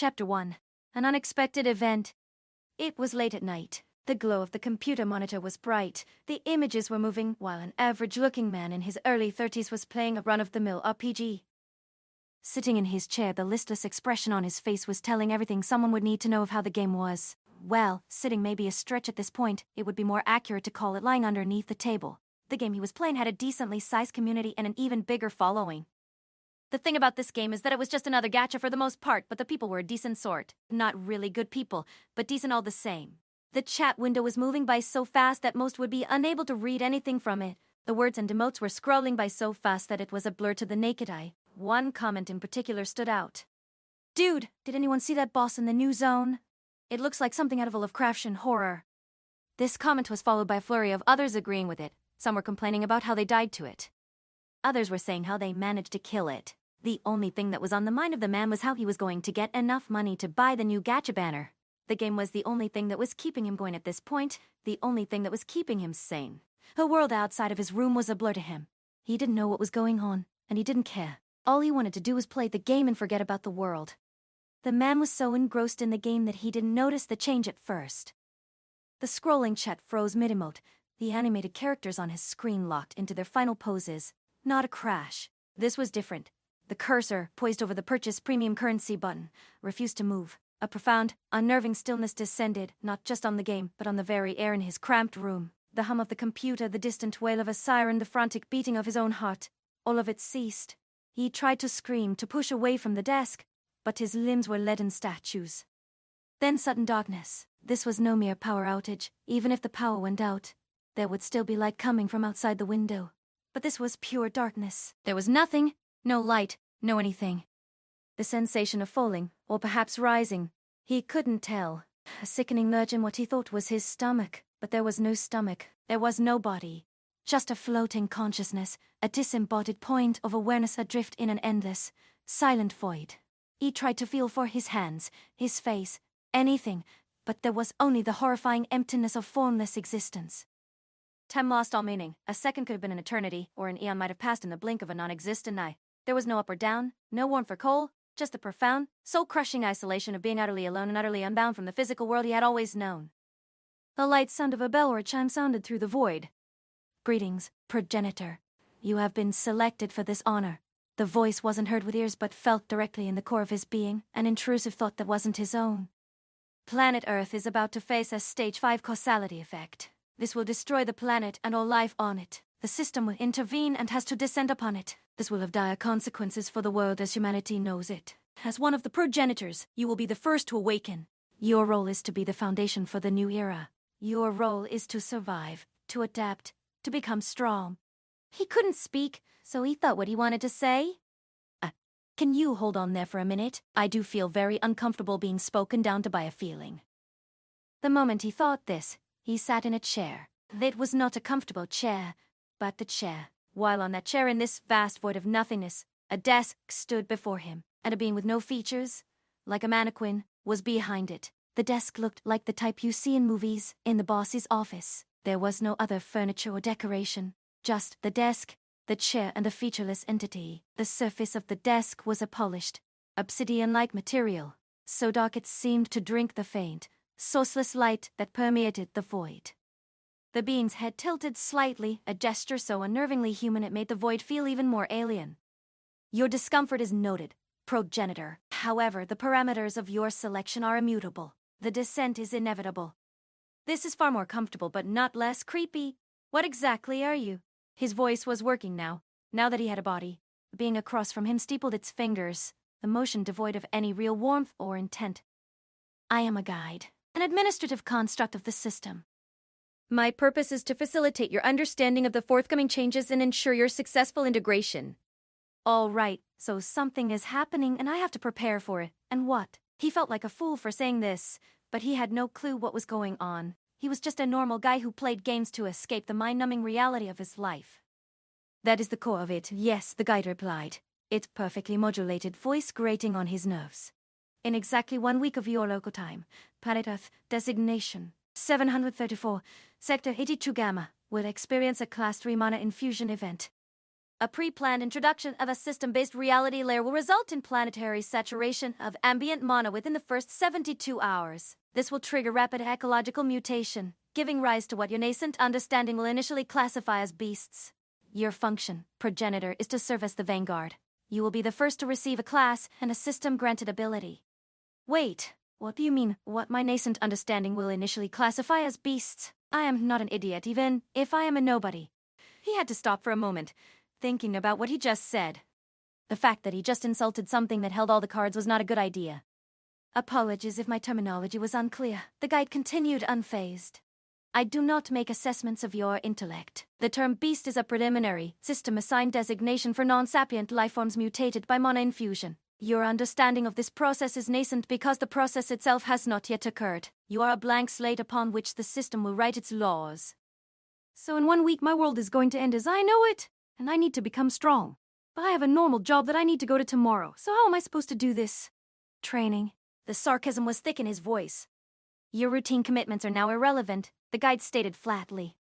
Chapter 1. An unexpected event. It was late at night. The glow of the computer monitor was bright. The images were moving, while an average-looking man in his early 30s was playing a run-of-the-mill RPG. Sitting in his chair, the listless expression on his face was telling everything someone would need to know of how the game was. Well, sitting may be a stretch at this point. It would be more accurate to call it lying underneath the table. The game he was playing had a decently sized community and an even bigger following. The thing about this game is that it was just another gacha for the most part, but the people were a decent sort. Not really good people, but decent all the same. The chat window was moving by so fast that most would be unable to read anything from it. The words and emotes were scrolling by so fast that it was a blur to the naked eye. One comment in particular stood out. "Dude, did anyone see that boss in the new zone? It looks like something out of a Lovecraftian horror." This comment was followed by a flurry of others agreeing with it. Some were complaining about how they died to it. Others were saying how they managed to kill it. The only thing that was on the mind of the man was how he was going to get enough money to buy the new gacha banner. The game was the only thing that was keeping him going at this point, the only thing that was keeping him sane. The world outside of his room was a blur to him. He didn't know what was going on, and he didn't care. All he wanted to do was play the game and forget about the world. The man was so engrossed in the game that he didn't notice the change at first. The scrolling chat froze mid-emote. The animated characters on his screen locked into their final poses. Not a crash. This was different. The cursor, poised over the purchase premium currency button, refused to move. A profound, unnerving stillness descended, not just on the game, but on the very air in his cramped room. The hum of the computer, the distant wail of a siren, the frantic beating of his own heart. All of it ceased. He tried to scream, to push away from the desk, but his limbs were leaden statues. Then sudden darkness. This was no mere power outage. Even if the power went out, there would still be light coming from outside the window. But this was pure darkness. There was nothing. No light, no anything. The sensation of falling, or perhaps rising, he couldn't tell. A sickening lurch in what he thought was his stomach, but there was no stomach, there was no body. Just a floating consciousness, a disembodied point of awareness adrift in an endless, silent void. He tried to feel for his hands, his face, anything, but there was only the horrifying emptiness of formless existence. Time lost all meaning. A second could have been an eternity, or an eon might have passed in the blink of a non-existent eye. There was no up or down, no warmth or cold, just the profound, soul-crushing isolation of being utterly alone and utterly unbound from the physical world he had always known. The light sound of a bell or a chime sounded through the void. "Greetings, progenitor. You have been selected for this honor." The voice wasn't heard with ears but felt directly in the core of his being, an intrusive thought that wasn't his own. Planet Earth is about to face a Stage 5 causality effect. This will destroy the planet and all life on it. The system will intervene and has to descend upon it. This will have dire consequences for the world as humanity knows it. As one of the progenitors, you will be the first to awaken. Your role is to be the foundation for the new era. Your role is to survive, to adapt, to become strong. He couldn't speak, so he thought what he wanted to say. Can you hold on there for a minute? I do feel very uncomfortable being spoken down to by a feeling. The moment he thought this, he sat in a chair. It was not a comfortable chair, but the chair. While on that chair in this vast void of nothingness, a desk stood before him, and a being with no features, like a mannequin, was behind it. The desk looked like the type you see in movies, in the boss's office. There was no other furniture or decoration, just the desk, the chair, and the featureless entity. The surface of the desk was a polished, obsidian-like material, so dark it seemed to drink the faint, sourceless light that permeated the void. The being's head tilted slightly, a gesture so unnervingly human it made the void feel even more alien. "Your discomfort is noted, progenitor. However, the parameters of your selection are immutable. The descent is inevitable. This is far more comfortable, but not less creepy. What exactly are you?" His voice was working now that he had a body. The being across from him steepled its fingers, the motion devoid of any real warmth or intent. "I am a guide, an administrative construct of the system. My purpose is to facilitate your understanding of the forthcoming changes and ensure your successful integration." All right, so something is happening and I have to prepare for it. And what? He felt like a fool for saying this, but he had no clue what was going on. He was just a normal guy who played games to escape the mind-numbing reality of his life. "That is the core of it, yes," the guide replied, its perfectly modulated voice grating on his nerves. "In exactly 1 week of your local time, Planet Earth, designation 734, Sector 82 Gamma, will experience a Class 3 mana infusion event." A pre-planned introduction of a system-based reality layer will result in planetary saturation of ambient mana within the first 72 hours. This will trigger rapid ecological mutation, giving rise to what your nascent understanding will initially classify as beasts. Your function, progenitor, is to serve as the vanguard. You will be the first to receive a class and a system-granted ability. Wait, what do you mean, what my nascent understanding will initially classify as beasts? I am not an idiot, even if I am a nobody. He had to stop for a moment, thinking about what he just said. The fact that he just insulted something that held all the cards was not a good idea. Apologies if my terminology was unclear. The guide continued unfazed. I do not make assessments of your intellect. The term beast is a preliminary, system-assigned designation for non-sapient lifeforms mutated by mana infusion. Your understanding of this process is nascent because the process itself has not yet occurred. You are a blank slate upon which the system will write its laws. So in 1 week my world is going to end as I know it, and I need to become strong. But I have a normal job that I need to go to tomorrow, so how am I supposed to do this? Training. The sarcasm was thick in his voice. Your routine commitments are now irrelevant, the guide stated flatly.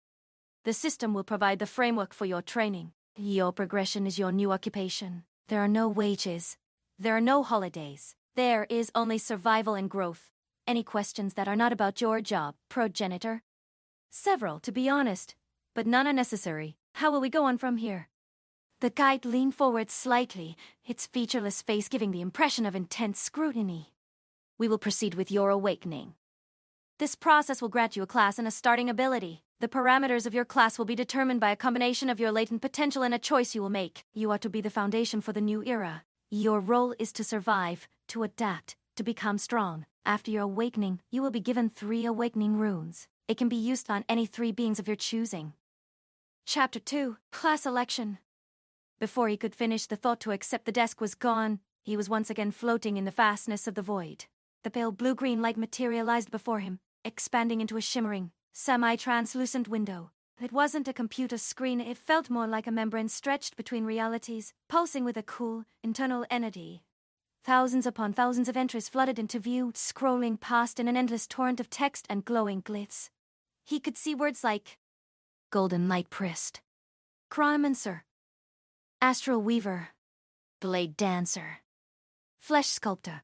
The system will provide the framework for your training. Your progression is your new occupation. There are no wages. There are no holidays. There is only survival and growth. Any questions that are not about your job, progenitor? Several, to be honest, but none are necessary. How will we go on from here? The guide leaned forward slightly, its featureless face giving the impression of intense scrutiny. We will proceed with your awakening. This process will grant you a class and a starting ability. The parameters of your class will be determined by a combination of your latent potential and a choice you will make. You are to be the foundation for the new era. Your role is to survive, to adapt, to become strong. After your awakening, you will be given 3 awakening runes. It can be used on any 3 beings of your choosing. Chapter 2, Class Election. Before he could finish the thought to accept the desk was gone, he was once again floating in the vastness of the void. The pale blue-green light materialized before him, expanding into a shimmering, semi-translucent window. It wasn't a computer screen, it felt more like a membrane stretched between realities, pulsing with a cool, internal energy. Thousands upon thousands of entries flooded into view, scrolling past in an endless torrent of text and glowing glitz. He could see words like Golden Light Priest, Crimancer, Astral Weaver, Blade Dancer, Flesh Sculptor,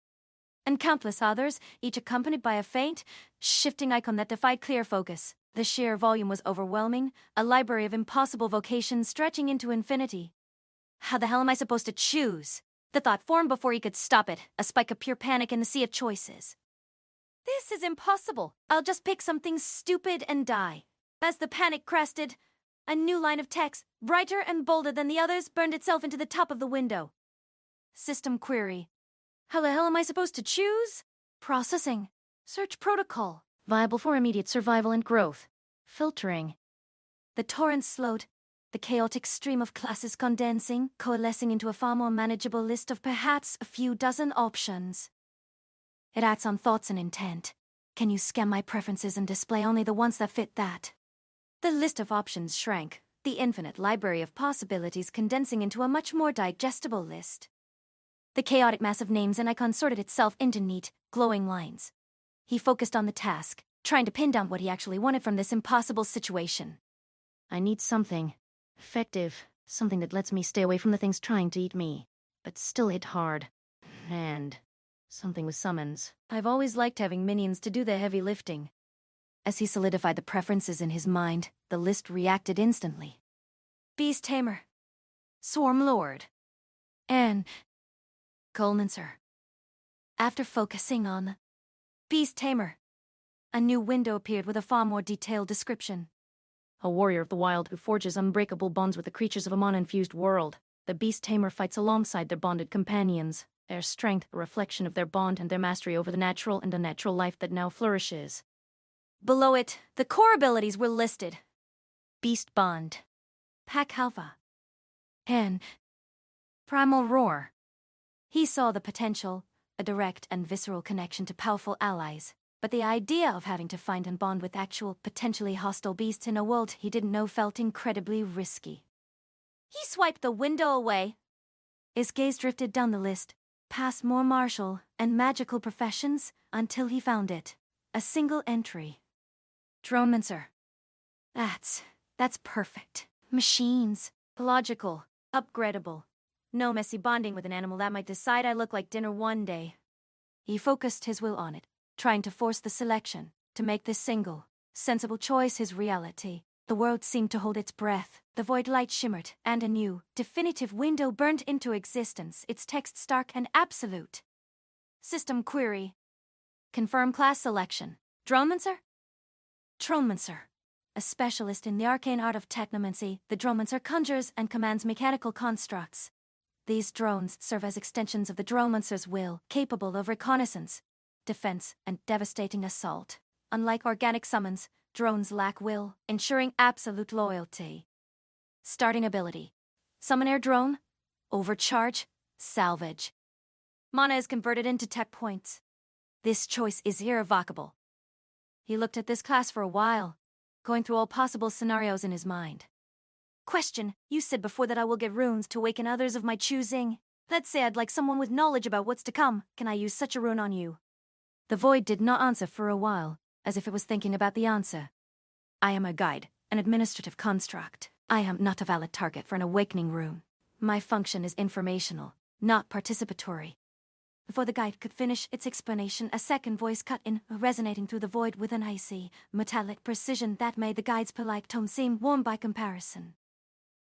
and countless others, each accompanied by a faint, shifting icon that defied clear focus. The sheer volume was overwhelming, a library of impossible vocations stretching into infinity. How the hell am I supposed to choose? The thought formed before he could stop it, a spike of pure panic in the sea of choices. This is impossible. I'll just pick something stupid and die. As the panic crested, a new line of text, brighter and bolder than the others, burned itself into the top of the window. System query. How the hell am I supposed to choose? Processing. Search protocol. Viable for immediate survival and growth. Filtering. The torrent slowed, the chaotic stream of classes condensing, coalescing into a far more manageable list of perhaps a few dozen options. It acts on thoughts and intent. Can you scan my preferences and display only the ones that fit that? The list of options shrank, the infinite library of possibilities condensing into a much more digestible list. The chaotic mass of names and icons sorted itself into neat, glowing lines. He focused on the task, trying to pin down what he actually wanted from this impossible situation. I need something effective, something that lets me stay away from the things trying to eat me, but still hit hard. And something with summons. I've always liked having minions to do the heavy lifting. As he solidified the preferences in his mind, the list reacted instantly. Beast Tamer, Swarm Lord, and Colnancer. After focusing on Beast Tamer, a new window appeared with a far more detailed description. A warrior of the wild who forges unbreakable bonds with the creatures of a mana-infused world. The Beast Tamer fights alongside their bonded companions, their strength a reflection of their bond and their mastery over the natural and unnatural life that now flourishes. Below it, the core abilities were listed. Beast Bond, Pack Alpha, and Primal Roar. He saw the potential, a direct and visceral connection to powerful allies, but the idea of having to find and bond with actual, potentially hostile beasts in a world he didn't know felt incredibly risky. He swiped the window away. His gaze drifted down the list, past more martial and magical professions, until he found it. A single entry. Dromancer. That's perfect. Machines. Logical. Upgradable. No messy bonding with an animal that might decide I look like dinner one day. He focused his will on it, trying to force the selection, to make this single, sensible choice his reality. The world seemed to hold its breath. The void light shimmered, and a new, definitive window burned into existence, its text stark and absolute. System query. Confirm class selection. Dromancer? Dromancer. A specialist in the arcane art of technomancy, the Dromancer conjures and commands mechanical constructs. These drones serve as extensions of the Dromancer's will, capable of reconnaissance, defense, and devastating assault. Unlike organic summons, drones lack will, ensuring absolute loyalty. Starting ability. Summon air drone. Overcharge. Salvage. Mana is converted into tech points. This choice is irrevocable. He looked at this class for a while, going through all possible scenarios in his mind. Question, you said before that I will get runes to awaken others of my choosing. Let's say I'd like someone with knowledge about what's to come. Can I use such a rune on you? The void did not answer for a while, as if it was thinking about the answer. I am a guide, an administrative construct. I am not a valid target for an awakening rune. My function is informational, not participatory. Before the guide could finish its explanation, a second voice cut in, resonating through the void with an icy, metallic precision that made the guide's polite tone seem warm by comparison.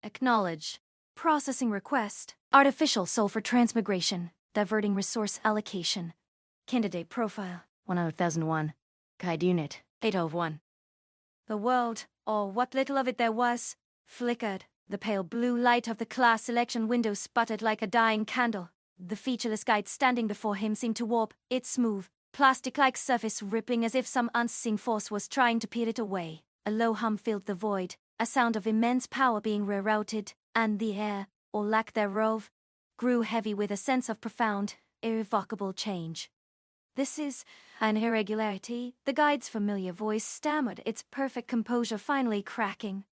Acknowledge. Processing request. Artificial soul for transmigration. Diverting resource allocation. Candidate profile. 100,001. Guide unit. 801. The world, or what little of it there was, flickered. The pale blue light of the class selection window sputtered like a dying candle. The featureless guide standing before him seemed to warp, its smooth, plastic-like surface ripping as if some unseen force was trying to peel it away. A low hum filled the void, a sound of immense power being rerouted, and the air, or lack thereof, grew heavy with a sense of profound, irrevocable change. This is an irregularity, the guide's familiar voice stammered, its perfect composure finally cracking.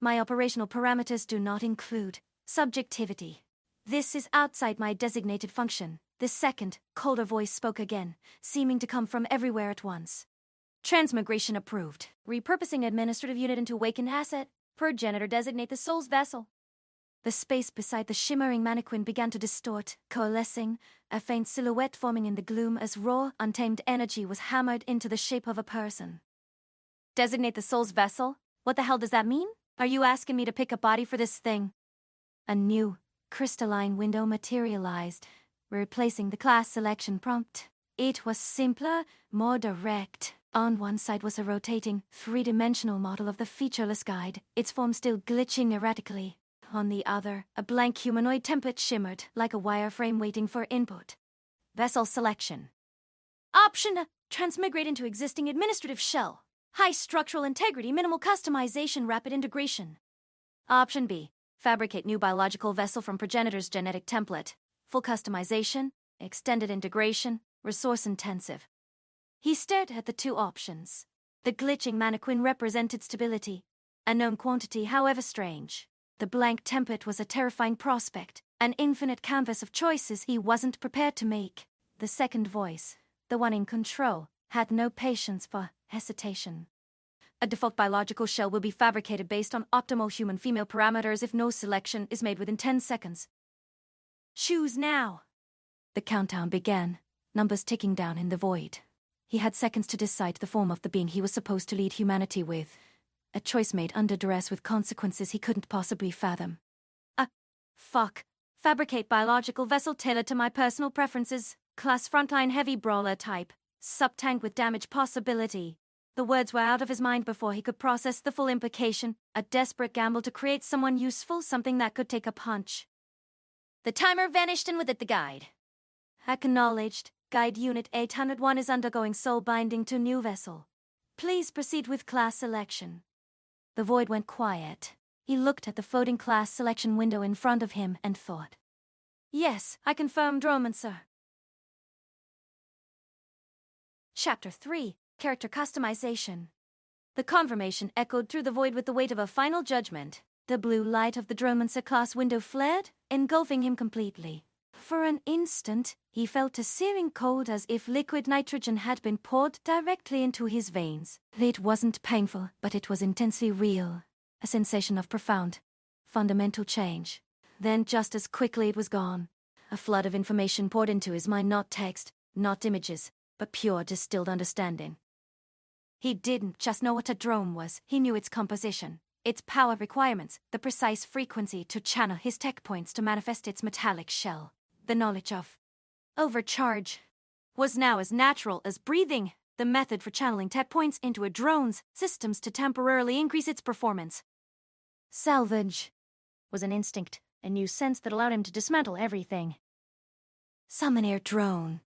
My operational parameters do not include subjectivity. This is outside my designated function. The second, colder voice spoke again, seeming to come from everywhere at once. Transmigration approved. Repurposing administrative unit into awakened asset. Per janitor designate the soul's vessel. The space beside the shimmering mannequin began to distort, coalescing, a faint silhouette forming in the gloom as raw, untamed energy was hammered into the shape of a person. Designate the soul's vessel? What the hell does that mean? Are you asking me to pick a body for this thing? A new, crystalline window materialized, replacing the class selection prompt. It was simpler, more direct. On one side was a rotating, three-dimensional model of the featureless guide, its form still glitching erratically. On the other, a blank humanoid template shimmered, like a wireframe waiting for input. Vessel selection. Option: transmigrate into existing administrative shell. High structural integrity, minimal customization, rapid integration. Option B. Fabricate new biological vessel from progenitor's genetic template. Full customization, extended integration, resource intensive. He stared at the two options. The glitching mannequin represented stability, a known quantity however strange. The blank template was a terrifying prospect, an infinite canvas of choices he wasn't prepared to make. The second voice, the one in control, had no patience for hesitation. A default biological shell will be fabricated based on optimal human female parameters if no selection is made within 10 seconds. Choose now. The countdown began, numbers ticking down in the void. He had seconds to decide the form of the being he was supposed to lead humanity with. A choice made under duress with consequences he couldn't possibly fathom. Fuck. Fabricate biological vessel tailored to my personal preferences. Class frontline heavy brawler type. Sub-tank with damage possibility. The words were out of his mind before he could process the full implication. A desperate gamble to create someone useful, something that could take a punch. The timer vanished and with it the guide. Acknowledged. Guide Unit 801 is undergoing soul binding to new vessel. Please proceed with class selection. The void went quiet. He looked at the floating class selection window in front of him and thought. Yes, I confirm Dromancer. Chapter 3. Character Customization. The confirmation echoed through the void with the weight of a final judgment. The blue light of the Dromancer class window flared, engulfing him completely. For an instant, he felt a searing cold as if liquid nitrogen had been poured directly into his veins. It wasn't painful, but it was intensely real. A sensation of profound, fundamental change. Then just as quickly it was gone. A flood of information poured into his mind, not text, not images, but pure distilled understanding. He didn't just know what a drone was, he knew its composition, its power requirements, the precise frequency to channel his tech points to manifest its metallic shell. The knowledge of overcharge was now as natural as breathing, the method for channeling tech points into a drone's systems to temporarily increase its performance. Salvage was an instinct, a new sense that allowed him to dismantle everything. Summon air drone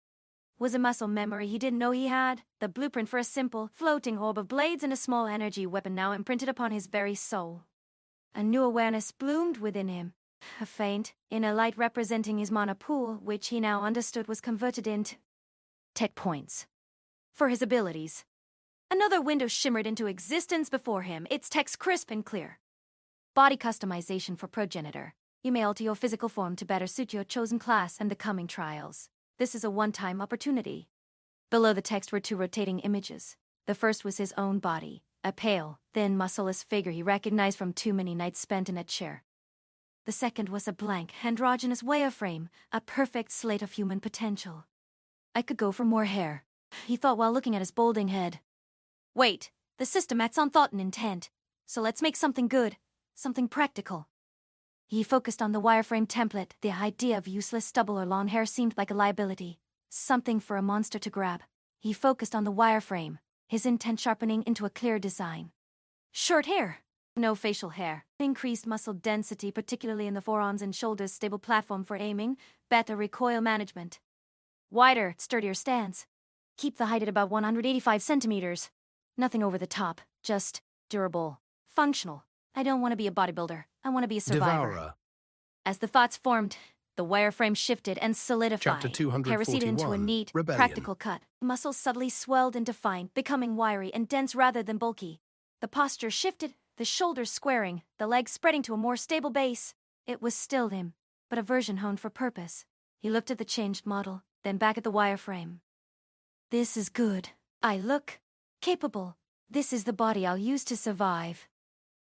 was a muscle memory he didn't know he had, the blueprint for a simple, floating orb of blades and a small energy weapon now imprinted upon his very soul. A new awareness bloomed within him, a faint, inner light representing his mana pool, which he now understood was converted into tech points for his abilities. Another window shimmered into existence before him, its text crisp and clear. Body customization for progenitor. You may alter your physical form to better suit your chosen class and the coming trials. This is a one-time opportunity. Below the text were two rotating images. The first was his own body, a pale, thin, muscleless figure he recognized from too many nights spent in a chair. The second was a blank, androgynous wireframe, a perfect slate of human potential. I could go for more hair, he thought while looking at his balding head. Wait, the system acts on thought and intent, so let's make something good, something practical. He focused on the wireframe template. The idea of useless stubble or long hair seemed like a liability, something for a monster to grab. He focused on the wireframe, his intent sharpening into a clear design. Short hair, no facial hair, increased muscle density, particularly in the forearms and shoulders, stable platform for aiming, better recoil management. Wider, sturdier stance. Keep the height at about 185 centimeters. Nothing over the top, just durable, functional. I don't want to be a bodybuilder. I want to be a survivor. Devourer. As the thoughts formed, the wireframe shifted and solidified. Chapter 241, Hair receded into a neat, Rebellion. practical cut. Muscles subtly swelled and defined, becoming wiry and dense rather than bulky. The posture shifted, the shoulders squaring, the legs spreading to a more stable base. It was still him, but a version honed for purpose. He looked at the changed model, then back at the wireframe. This is good. I look capable. This is the body I'll use to survive.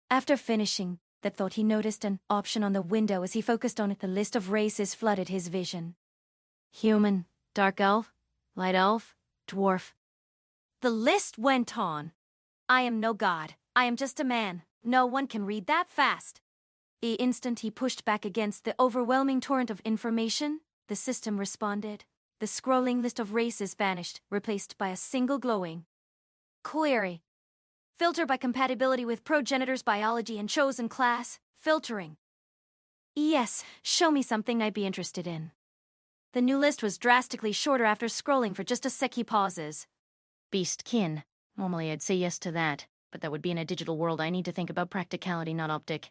After finishing that thought, he noticed an option on the window. As he focused on it, the list of races flooded his vision. Human, dark elf, light elf, dwarf. The list went on. I am no god. I am just a man. No one can read that fast. The instant he pushed back against the overwhelming torrent of information, the system responded. The scrolling list of races vanished, replaced by a single glowing query. Filter by compatibility with progenitor's biology and chosen class. Filtering. Yes, show me something I'd be interested in. The new list was drastically shorter. After scrolling for just a sec, he pauses. Beast kin. Normally I'd say yes to that, but that would be in a digital world. I need to think about practicality, not optic.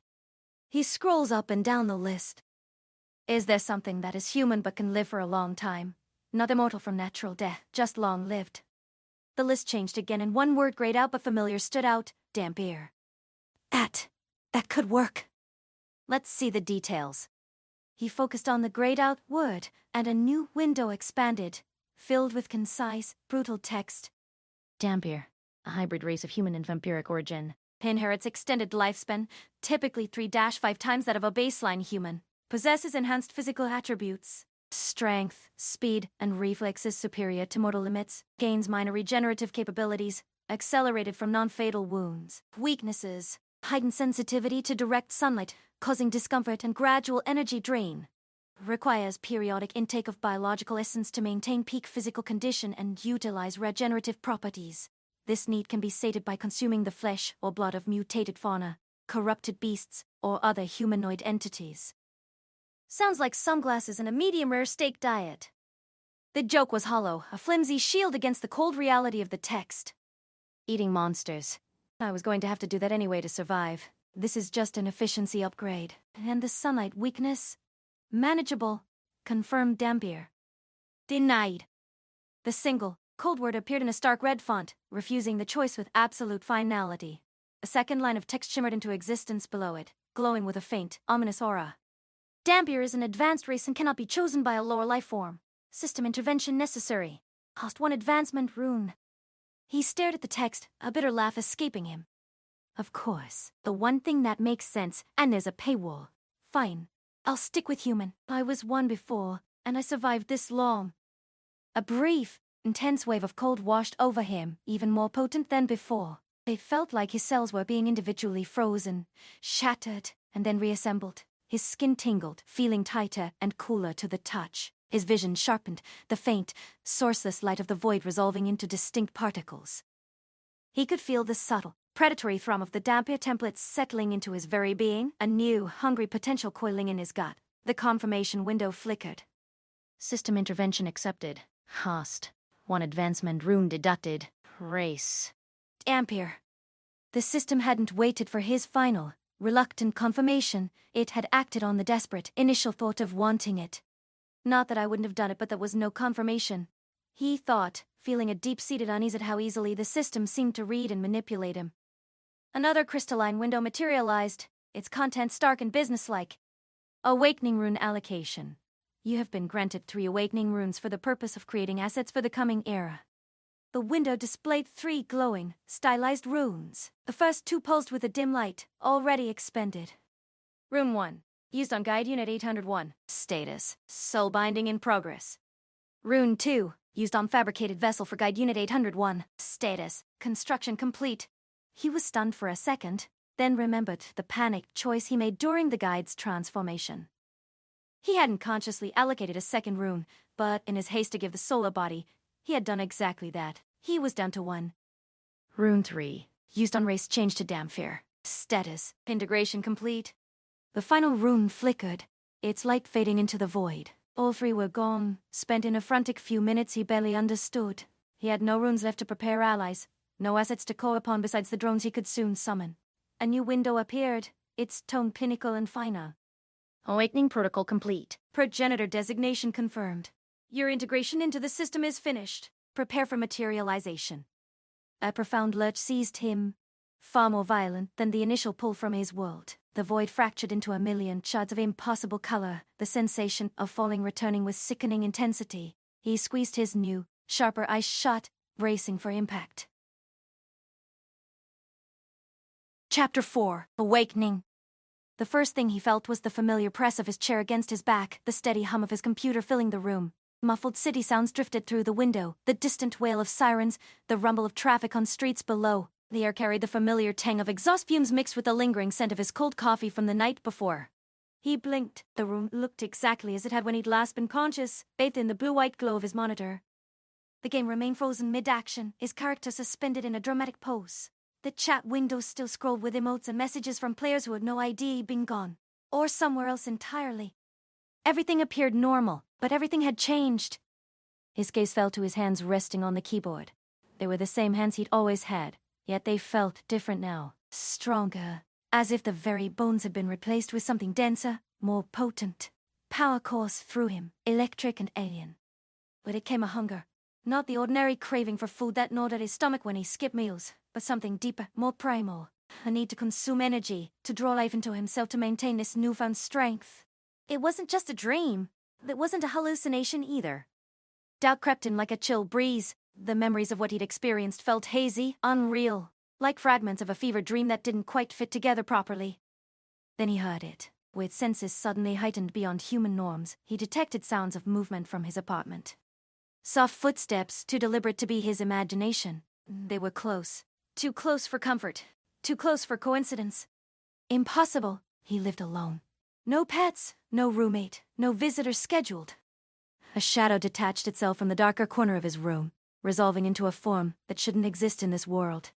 He scrolls up and down the list. Is there something that is human but can live for a long time? Not immortal from natural death, just long-lived. The list changed again, and one word grayed out but familiar stood out. Dampier. That could work. Let's see the details. He focused on the grayed out word, and a new window expanded, filled with concise, brutal text. Dampier, a hybrid race of human and vampiric origin. Inherits extended lifespan, typically 3-5 times that of a baseline human. Possesses enhanced physical attributes. Strength, speed, and reflexes superior to mortal limits. Gains minor regenerative capabilities. Accelerated from non-fatal wounds. Weaknesses. Heightened sensitivity to direct sunlight, causing discomfort and gradual energy drain. Requires periodic intake of biological essence to maintain peak physical condition and utilize regenerative properties. This need can be sated by consuming the flesh or blood of mutated fauna, corrupted beasts, or other humanoid entities. Sounds like sunglasses and a medium-rare steak diet. The joke was hollow, a flimsy shield against the cold reality of the text. Eating monsters. I was going to have to do that anyway to survive. This is just an efficiency upgrade. And the sunlight weakness? Manageable. Confirmed Dampier. Denied. The single, cold word appeared in a stark red font, refusing the choice with absolute finality. A second line of text shimmered into existence below it, glowing with a faint, ominous aura. Dampier is an advanced race and cannot be chosen by a lower life form. System intervention necessary. Cost 1 advancement rune. He stared at the text, a bitter laugh escaping him. Of course, the one thing that makes sense, and there's a paywall. Fine. I'll stick with human. I was one before, and I survived this long. A brief, intense wave of cold washed over him, even more potent than before. It felt like his cells were being individually frozen, shattered, and then reassembled. His skin tingled, feeling tighter and cooler to the touch. His vision sharpened, the faint, sourceless light of the void resolving into distinct particles. He could feel the subtle, predatory thrum of the dampier templates settling into his very being, a new, hungry potential coiling in his gut. The confirmation window flickered. System intervention accepted. Host. One advancement rune deducted. Race. Ampere. The system hadn't waited for his final, reluctant confirmation. It had acted on the desperate, initial thought of wanting it. Not that I wouldn't have done it, but there was no confirmation. He thought, feeling a deep-seated unease at how easily the system seemed to read and manipulate him. Another crystalline window materialized, its contents stark and businesslike. Awakening rune allocation. You have been granted 3 awakening runes for the purpose of creating assets for the coming era. The window displayed 3 glowing, stylized runes. The first 2 pulsed with a dim light, already expended. Rune 1. Used on Guide Unit 801. Status. Soul binding in progress. Rune 2. Used on Fabricated Vessel for Guide Unit 801. Status. Construction complete. He was stunned for a second, then remembered the panicked choice he made during the guide's transformation. He hadn't consciously allocated a second rune, but in his haste to give the soul a body, he had done exactly that. He was down to 1. Rune 3. Used on race change to Damphir. Status. Integration complete. The final rune flickered, its light fading into the void. All 3 were gone, spent in a frantic few minutes he barely understood. He had no runes left to prepare allies, no assets to call upon besides the drones he could soon summon. A new window appeared, its tone clinical and final. Awakening protocol complete. Progenitor designation confirmed. Your integration into the system is finished. Prepare for materialization. A profound lurch seized him, far more violent than the initial pull from his world. The void fractured into a million shards of impossible color, the sensation of falling returning with sickening intensity. He squeezed his new, sharper eyes shut, bracing for impact. Chapter 4. Awakening. The first thing he felt was the familiar press of his chair against his back, the steady hum of his computer filling the room. Muffled city sounds drifted through the window, the distant wail of sirens, the rumble of traffic on streets below. The air carried the familiar tang of exhaust fumes mixed with the lingering scent of his cold coffee from the night before. He blinked. The room looked exactly as it had when he'd last been conscious, bathed in the blue-white glow of his monitor. The game remained frozen mid-action, his character suspended in a dramatic pose. The chat window still scrolled with emotes and messages from players who had no idea he'd been gone. Or somewhere else entirely. Everything appeared normal, but everything had changed. His gaze fell to his hands resting on the keyboard. They were the same hands he'd always had, yet they felt different now. Stronger. As if the very bones had been replaced with something denser, more potent. Power coursed through him, electric and alien. But it came a hunger. Not the ordinary craving for food that gnawed at his stomach when he skipped meals, but something deeper, more primal. A need to consume energy, to draw life into himself to maintain this newfound strength. It wasn't just a dream. It wasn't a hallucination either. Doubt crept in like a chill breeze. The memories of what he'd experienced felt hazy, unreal, like fragments of a fevered dream that didn't quite fit together properly. Then he heard it. With senses suddenly heightened beyond human norms, he detected sounds of movement from his apartment. Soft footsteps, too deliberate to be his imagination. They were close. Too close for comfort. Too close for coincidence. Impossible. He lived alone. No pets, no roommate, no visitors scheduled. A shadow detached itself from the darker corner of his room, resolving into a form that shouldn't exist in this world.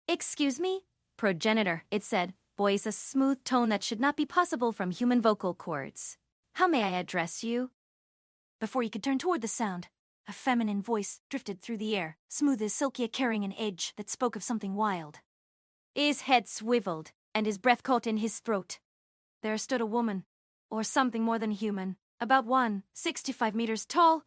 "Excuse me?" "Progenitor," it said, voice a smooth tone that should not be possible from human vocal cords. "How may I address you?" Before he could turn toward the sound, a feminine voice drifted through the air, smooth as silky, carrying an edge that spoke of something wild. His head swiveled, and his breath caught in his throat. There stood a woman, or something more than human, about 165 meters tall,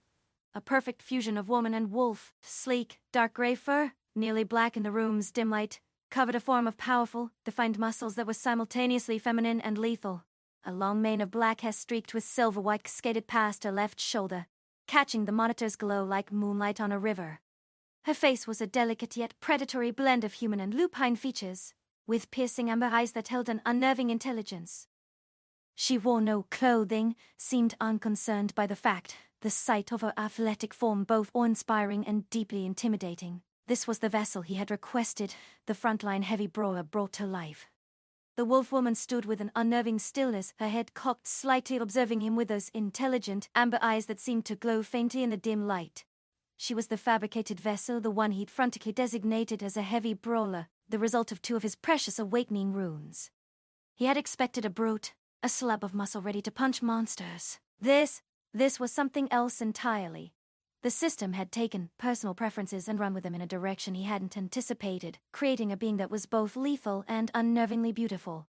a perfect fusion of woman and wolf. Sleek, dark gray fur, nearly black in the room's dim light, covered a form of powerful, defined muscles that was simultaneously feminine and lethal. A long mane of black hair streaked with silver white cascaded past her left shoulder, catching the monitor's glow like moonlight on a river. Her face was a delicate yet predatory blend of human and lupine features, with piercing amber eyes that held an unnerving intelligence. She wore no clothing, seemed unconcerned by the fact, the sight of her athletic form both awe-inspiring and deeply intimidating. This was the vessel he had requested, the frontline heavy brawler brought to life. The wolf woman stood with an unnerving stillness, her head cocked slightly, observing him with those intelligent, amber eyes that seemed to glow faintly in the dim light. She was the fabricated vessel, the one he'd frantically designated as a heavy brawler, the result of 2 of his precious awakening runes. He had expected a brute, a slab of muscle ready to punch monsters. This was something else entirely. The system had taken personal preferences and run with them in a direction he hadn't anticipated, creating a being that was both lethal and unnervingly beautiful.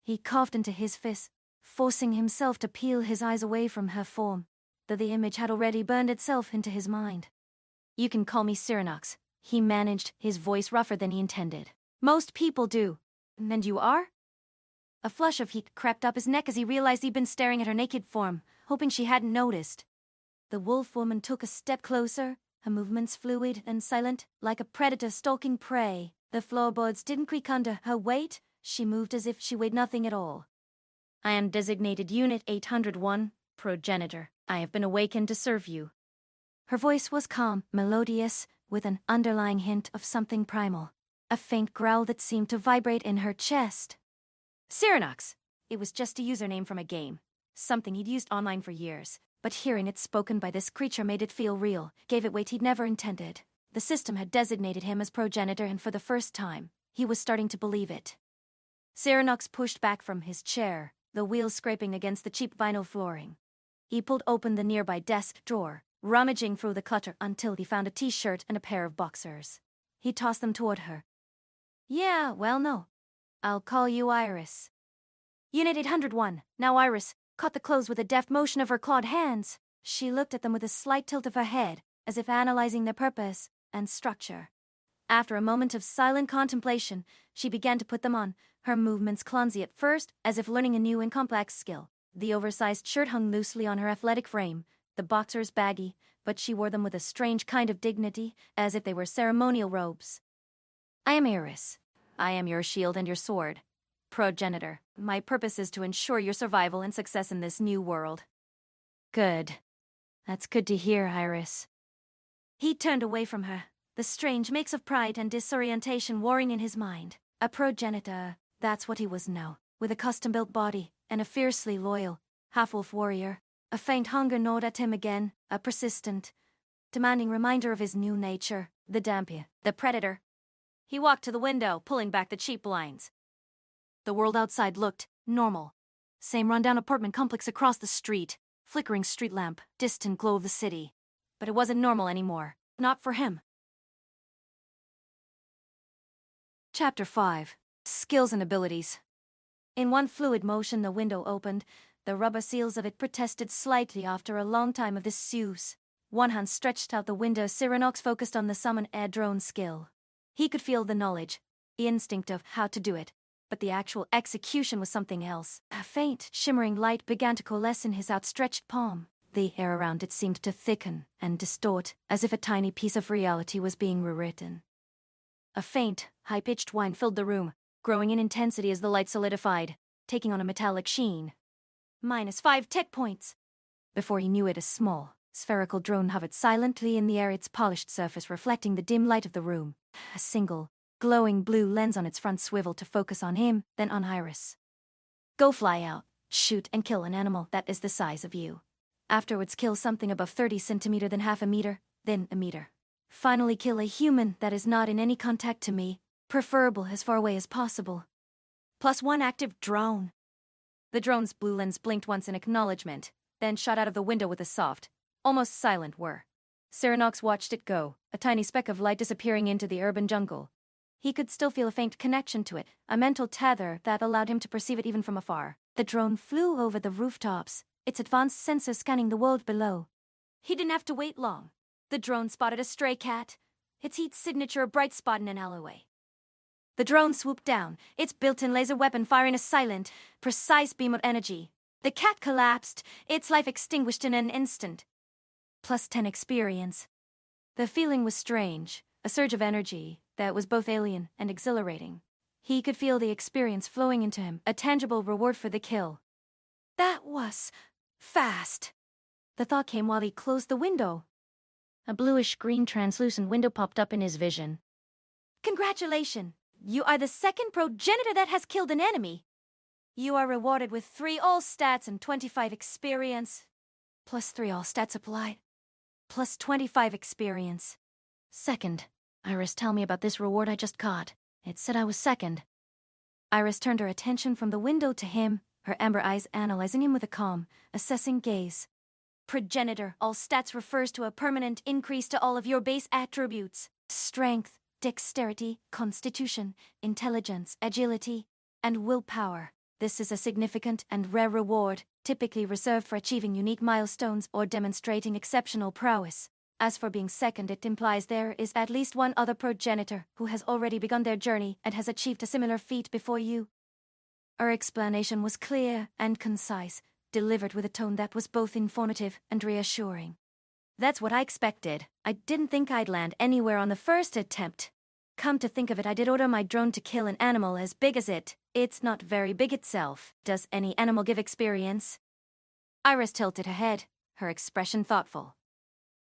He coughed into his fist, forcing himself to peel his eyes away from her form, though the image had already burned itself into his mind. "You can call me Cyranox," he managed, his voice rougher than he intended. "Most people do. And you are?" A flush of heat crept up his neck as he realized he'd been staring at her naked form, hoping she hadn't noticed. The wolf woman took a step closer, her movements fluid and silent, like a predator stalking prey. The floorboards didn't creak under her weight, she moved as if she weighed nothing at all. "I am designated Unit 801, Progenitor. I have been awakened to serve you." Her voice was calm, melodious, with an underlying hint of something primal. A faint growl that seemed to vibrate in her chest. Cyranox! It was just a username from a game. Something he'd used online for years. But hearing it spoken by this creature made it feel real, gave it weight he'd never intended. The system had designated him as progenitor, and for the first time, he was starting to believe it. Cyranox pushed back from his chair, the wheels scraping against the cheap vinyl flooring. He pulled open the nearby desk drawer, rummaging through the clutter until he found a t-shirt and a pair of boxers. He tossed them toward her. "Yeah, well, no. I'll call you Iris." "Unit 801, now Iris," caught the clothes with a deft motion of her clawed hands. She looked at them with a slight tilt of her head, as if analyzing their purpose and structure. After a moment of silent contemplation, she began to put them on, her movements clumsy at first, as if learning a new and complex skill. The oversized shirt hung loosely on her athletic frame, the boxers baggy, but she wore them with a strange kind of dignity, as if they were ceremonial robes. "I am Iris. I am your shield and your sword. Progenitor, my purpose is to ensure your survival and success in this new world." "Good. That's good to hear, Iris." He turned away from her, the strange mix of pride and disorientation warring in his mind. A progenitor, that's what he was now, with a custom-built body, and a fiercely loyal, half-wolf warrior. A faint hunger gnawed at him again, a persistent, demanding reminder of his new nature, the Dampier, the predator. He walked to the window, pulling back the cheap blinds. The world outside looked normal. Same rundown apartment complex across the street, flickering street lamp, distant glow of the city. But it wasn't normal anymore. Not for him. Chapter 5. Skills and Abilities. In one fluid motion the window opened. The rubber seals of it protested slightly after a long time of disuse. One hand stretched out the window, Cyranox focused on the summon air drone skill. He could feel the knowledge, the instinct of how to do it. But the actual execution was something else. A faint, shimmering light began to coalesce in his outstretched palm. The air around it seemed to thicken and distort, as if a tiny piece of reality was being rewritten. A faint, high-pitched whine filled the room, growing in intensity as the light solidified, taking on a metallic sheen. -5 tech points. Before he knew it, a small, spherical drone hovered silently in the air, its polished surface reflecting the dim light of the room. A single, glowing blue lens on its front swiveled to focus on him, then on Iris. "Go fly out, shoot and kill an animal that is the size of you. Afterwards kill something above 30 centimeters, then half a meter, then a meter. Finally kill a human that is not in any contact to me, preferable as far away as possible. +1 active drone." The drone's blue lens blinked once in acknowledgement, then shot out of the window with a soft, almost silent whir. Cyranox watched it go, a tiny speck of light disappearing into the urban jungle. He could still feel a faint connection to it, a mental tether that allowed him to perceive it even from afar. The drone flew over the rooftops, its advanced sensors scanning the world below. He didn't have to wait long. The drone spotted a stray cat, its heat signature a bright spot in an alleyway. The drone swooped down, its built-in laser weapon firing a silent, precise beam of energy. The cat collapsed, its life extinguished in an instant. +10 experience. The feeling was strange, a surge of energy that was both alien and exhilarating. He could feel the experience flowing into him, a tangible reward for the kill. That was fast. The thought came while he closed the window. A bluish-green translucent window popped up in his vision. Congratulations! You are the second progenitor that has killed an enemy. You are rewarded with 3 all stats and 25 experience. Plus 3 all stats applied. Plus 25 experience. Second. Iris, tell me about this reward I just caught. It said I was second. Iris turned her attention from the window to him, her amber eyes analyzing him with a calm, assessing gaze. Progenitor, all stats refers to a permanent increase to all of your base attributes. Strength, dexterity, constitution, intelligence, agility, and willpower. This is a significant and rare reward, typically reserved for achieving unique milestones or demonstrating exceptional prowess. As for being second, it implies there is at least one other progenitor who has already begun their journey and has achieved a similar feat before you. Her explanation was clear and concise, delivered with a tone that was both informative and reassuring. That's what I expected. I didn't think I'd land anywhere on the first attempt. Come to think of it, I did order my drone to kill an animal as big as it. It's not very big itself. Does any animal give experience? Iris tilted her head, her expression thoughtful.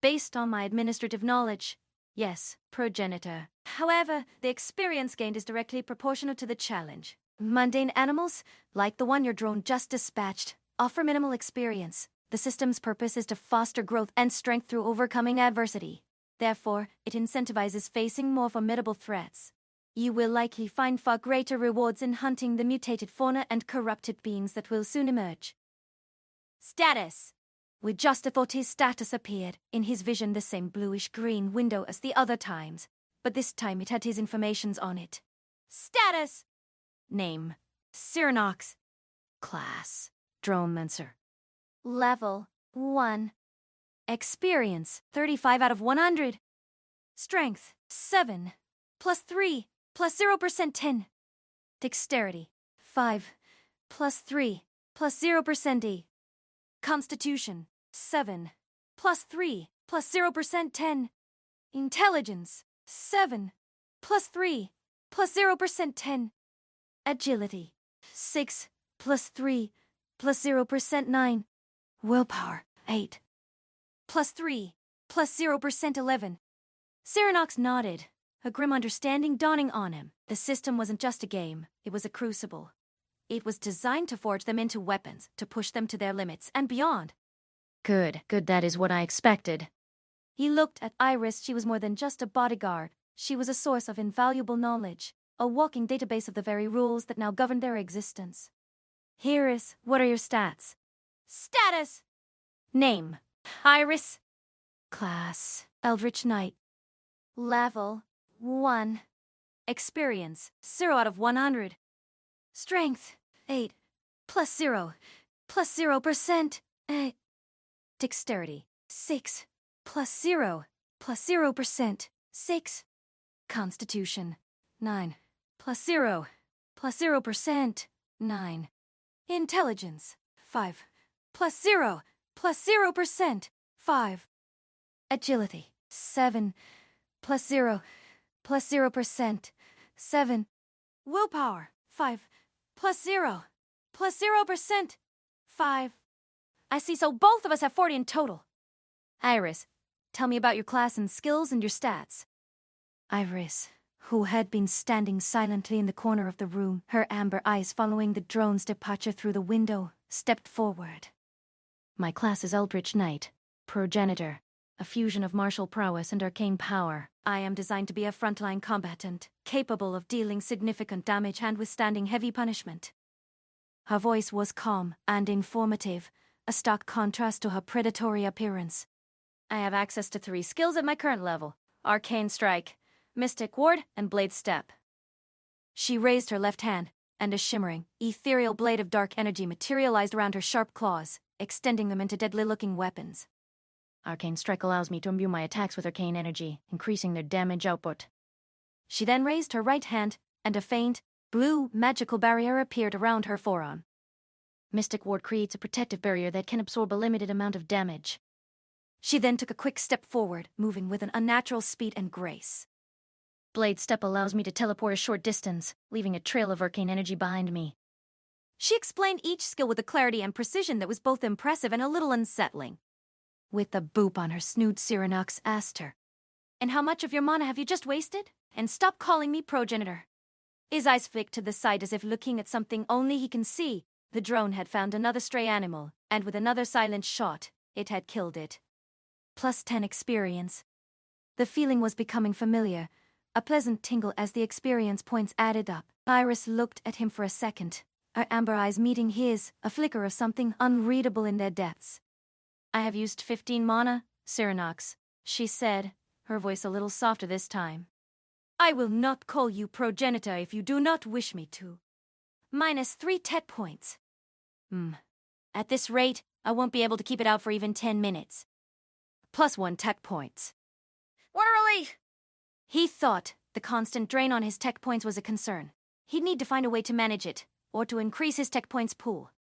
Based on my administrative knowledge, yes, progenitor. However, the experience gained is directly proportional to the challenge. Mundane animals, like the one your drone just dispatched, offer minimal experience. The system's purpose is to foster growth and strength through overcoming adversity. Therefore, it incentivizes facing more formidable threats. You will likely find far greater rewards in hunting the mutated fauna and corrupted beings that will soon emerge. Status. We just thought his status appeared in his vision, the same bluish-green window as the other times, but this time it had his informations on it. Status. Name: Cyranox. Class: Dronemancer. Level: 1. Experience: 35 out of 100. Strength: 7. Plus 3. Plus 0% 10. Dexterity: 5. Plus 3. Plus 0% D. Constitution: 7. Plus 3. Plus 0% 10. Intelligence: 7. Plus 3. Plus 0% 10. Agility: 6. Plus 3. Plus 0% 9. Willpower: 8. Plus 3. Plus 0% 11. Cyranox nodded, a grim understanding dawning on him. The system wasn't just a game, it was a crucible. It was designed to forge them into weapons, to push them to their limits and beyond. Good, that is what I expected. He looked at Iris. She was more than just a bodyguard. She was a source of invaluable knowledge, a walking database of the very rules that now govern their existence. Iris, what are your stats? Status. Name: Iris. Class: Eldritch Knight. Level: 1. Experience: 0 out of 100. Strength: 8. Plus 0. Plus 0%. 8. Dexterity: 6. Plus 0. Plus 0%. 6. Constitution: 9. Plus 0. Plus 0%. 9. Intelligence: 5. Plus 0. Plus 0%. 5. Agility: 7. Plus 0. Plus 0%. 7. Willpower: 5. Plus 0. Plus 0%. 5. I see, so both of us have 40 in total. Iris, tell me about your class and skills and your stats. Iris, who had been standing silently in the corner of the room, her amber eyes following the drone's departure through the window, stepped forward. My class is Eldritch Knight, progenitor, a fusion of martial prowess and arcane power. I am designed to be a frontline combatant, capable of dealing significant damage and withstanding heavy punishment. Her voice was calm and informative, a stark contrast to her predatory appearance. I have access to 3 skills at my current level: Arcane Strike, Mystic Ward, and Blade Step. She raised her left hand, and a shimmering, ethereal blade of dark energy materialized around her sharp claws, extending them into deadly-looking weapons. Arcane Strike allows me to imbue my attacks with arcane energy, increasing their damage output. She then raised her right hand, and a faint, blue, magical barrier appeared around her forearm. Mystic Ward creates a protective barrier that can absorb a limited amount of damage. She then took a quick step forward, moving with an unnatural speed and grace. Blade Step allows me to teleport a short distance, leaving a trail of arcane energy behind me. She explained each skill with a clarity and precision that was both impressive and a little unsettling. With a boop on her snoot, Cyranox asked her, "And how much of your mana have you just wasted? And stop calling me progenitor." His eyes flicked to the side as if looking at something only he can see. The drone had found another stray animal, and with another silent shot, it had killed it. +10 experience. The feeling was becoming familiar, a pleasant tingle as the experience points added up. Iris looked at him for a second, her amber eyes meeting his, a flicker of something unreadable in their depths. "I have used 15 mana, Cyranox," she said, her voice a little softer this time. "I will not call you progenitor if you do not wish me to. -3 tech points. At this rate, I won't be able to keep it out for even 10 minutes. +1 tech points." "What a relief!" He thought the constant drain on his tech points was a concern. He'd need to find a way to manage it, or to increase his tech points pool.